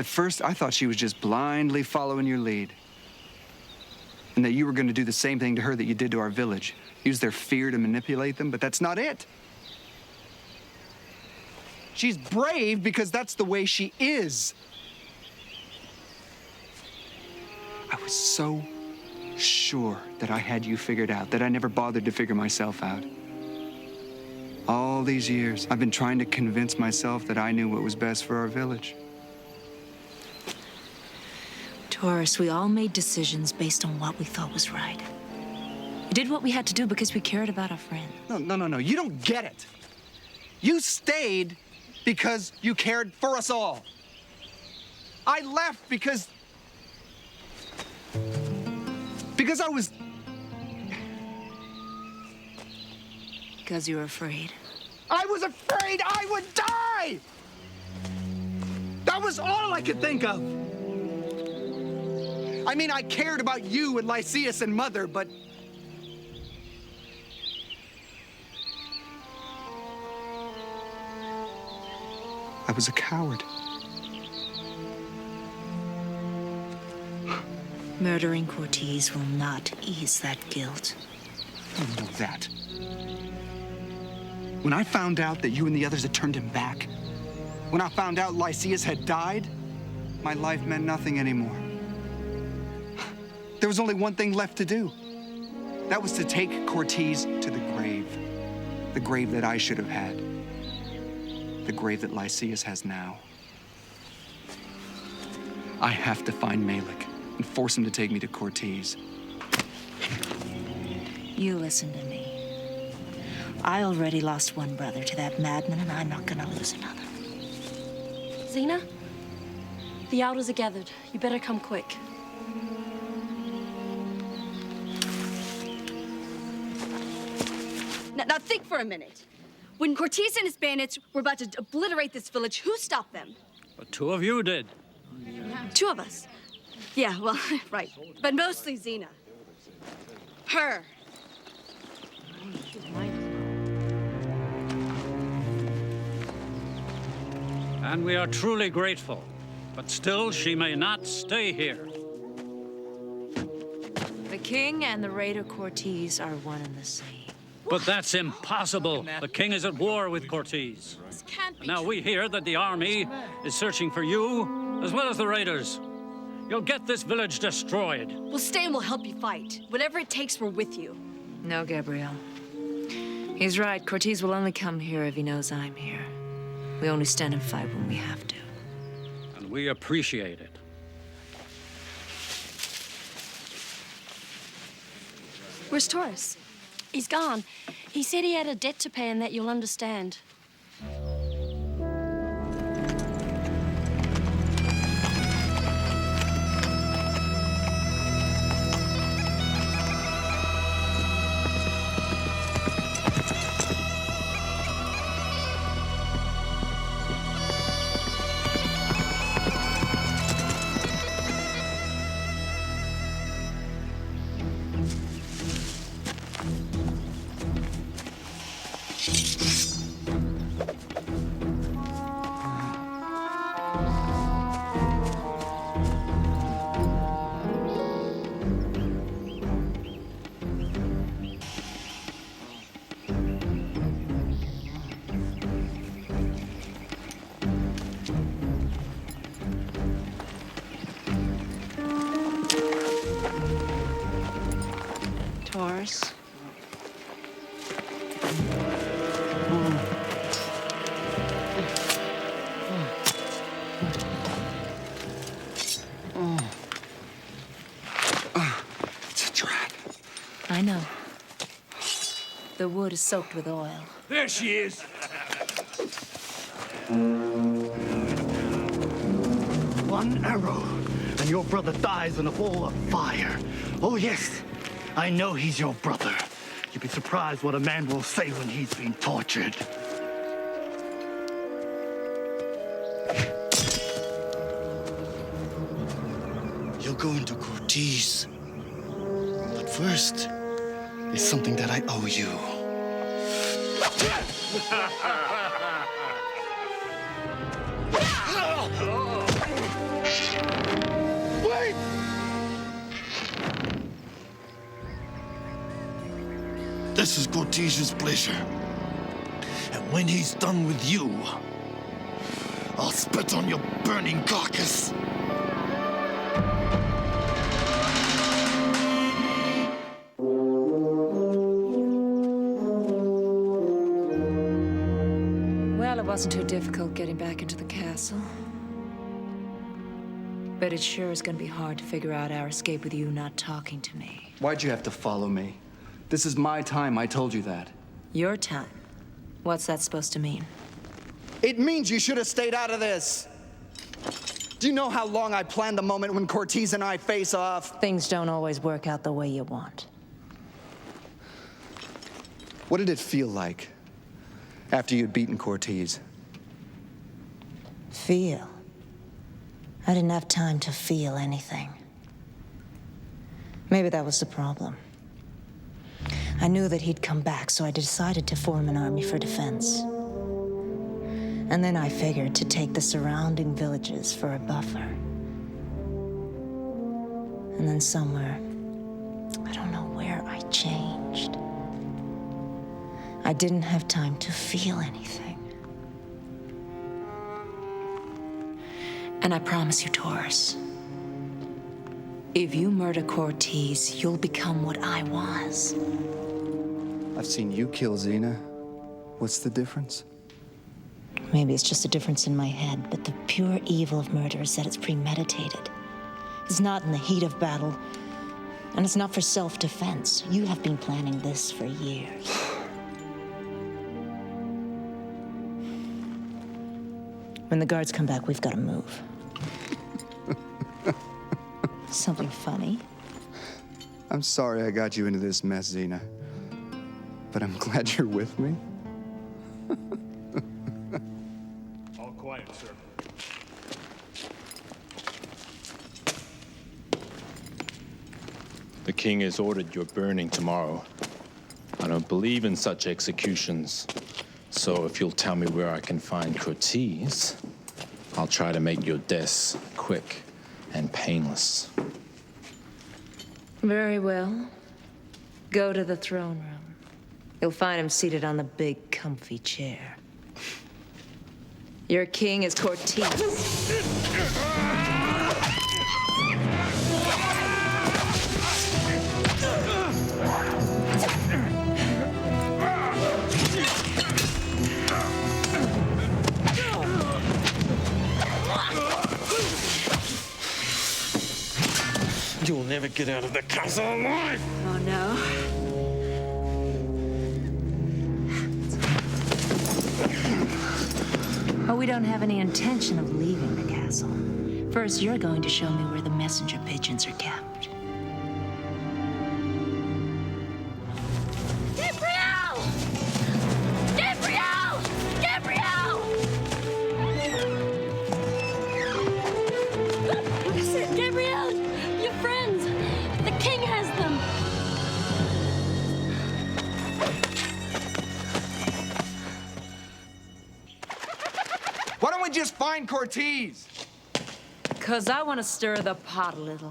At first, I thought she was just blindly following your lead. And that you were going to do the same thing to her that you did to our village. Use their fear to manipulate them, but that's not it. She's brave because that's the way she is. I was so sure that I had you figured out that I never bothered to figure myself out. All these years, I've been trying to convince myself that I knew what was best for our village. Taurus, we all made decisions based on what we thought was right. We did what we had to do because we cared about our friend. No. You don't get it. You stayed because you cared for us all. I left because I was... Because you were afraid. I was afraid I would die! That was all I could think of. I mean, I cared about you and Lycius and Mother, but... I was a coward. Murdering Cortese will not ease that guilt. You know that. When I found out that you and the others had turned him back, when I found out Lycius had died, my life meant nothing anymore. There was only one thing left to do. That was to take Cortese to the grave that I should have had, the grave that Lycius has now. I have to find Malik and force him to take me to Cortese. You listen to me. I already lost one brother to that madman, and I'm not gonna lose another. Xena, the elders are gathered. You better come quick. Now think for a minute. When Cortese and his bandits were about to obliterate this village, who stopped them? But two of you did. Two of us. Yeah, well, right. But mostly Xena. Her. And we are truly grateful. But still, she may not stay here. The king and the raider Cortese are one and the same. But that's impossible. The king is at war with Cortese. This can't be Now true. we hear that the army is searching for you, as well as the raiders. You'll get this village destroyed. We'll stay and we'll help you fight. Whatever it takes, we're with you. No, Gabrielle. He's right. Cortese will only come here if he knows I'm here. We only stand and fight when we have to. And we appreciate it. Where's Taurus? He's gone. He said he had a debt to pay and that you'll understand. Taurus. It's a trap. I know. The wood is soaked with oil. There she is. One arrow, and your brother dies in a ball of fire. Oh, yes, I know he's your brother. You'd be surprised what a man will say when he's being tortured. You'll go into Cortese. But first, there's something that I owe you. This is Cortese's pleasure. And when he's done with you, I'll spit on your burning carcass. Well, it wasn't too difficult getting back into the castle. But it sure is gonna be hard to figure out our escape with you not talking to me. Why'd you have to follow me? This is my time, I told you that. Your time? What's that supposed to mean? It means you should have stayed out of this. Do you know how long I planned the moment when Cortese and I face off? Things don't always work out the way you want. What did it feel like after you'd beaten Cortese? Feel? I didn't have time to feel anything. Maybe that was the problem. I knew that he'd come back, so I decided to form an army for defense. And then I figured to take the surrounding villages for a buffer. And then somewhere, I don't know where, I changed. I didn't have time to feel anything. And I promise you, Taurus, if you murder Cortese, you'll become what I was. I've seen you kill Xena. What's the difference? Maybe it's just a difference in my head, but the pure evil of murder is that it's premeditated. It's not in the heat of battle, and it's not for self-defense. You have been planning this for years. When the guards come back, we've got to move. Something funny? I'm sorry I got you into this mess, Xena. But I'm glad you're with me. All quiet, sir. The king has ordered your burning tomorrow. I don't believe in such executions. So if you'll tell me where I can find Cortese, I'll try to make your deaths quick and painless. Very well. Go to the throne room. You'll find him seated on the big, comfy chair. Your king is Cortese. You'll never get out of the castle alive! Oh, no. Oh, we don't have any intention of leaving the castle. First, you're going to show me where the messenger pigeons are kept. Gabrielle! Gabrielle! Gabrielle! Listen, Gabrielle! Your friends! The king has them! Why don't we just find Cortese? 'Cause I want to stir the pot a little.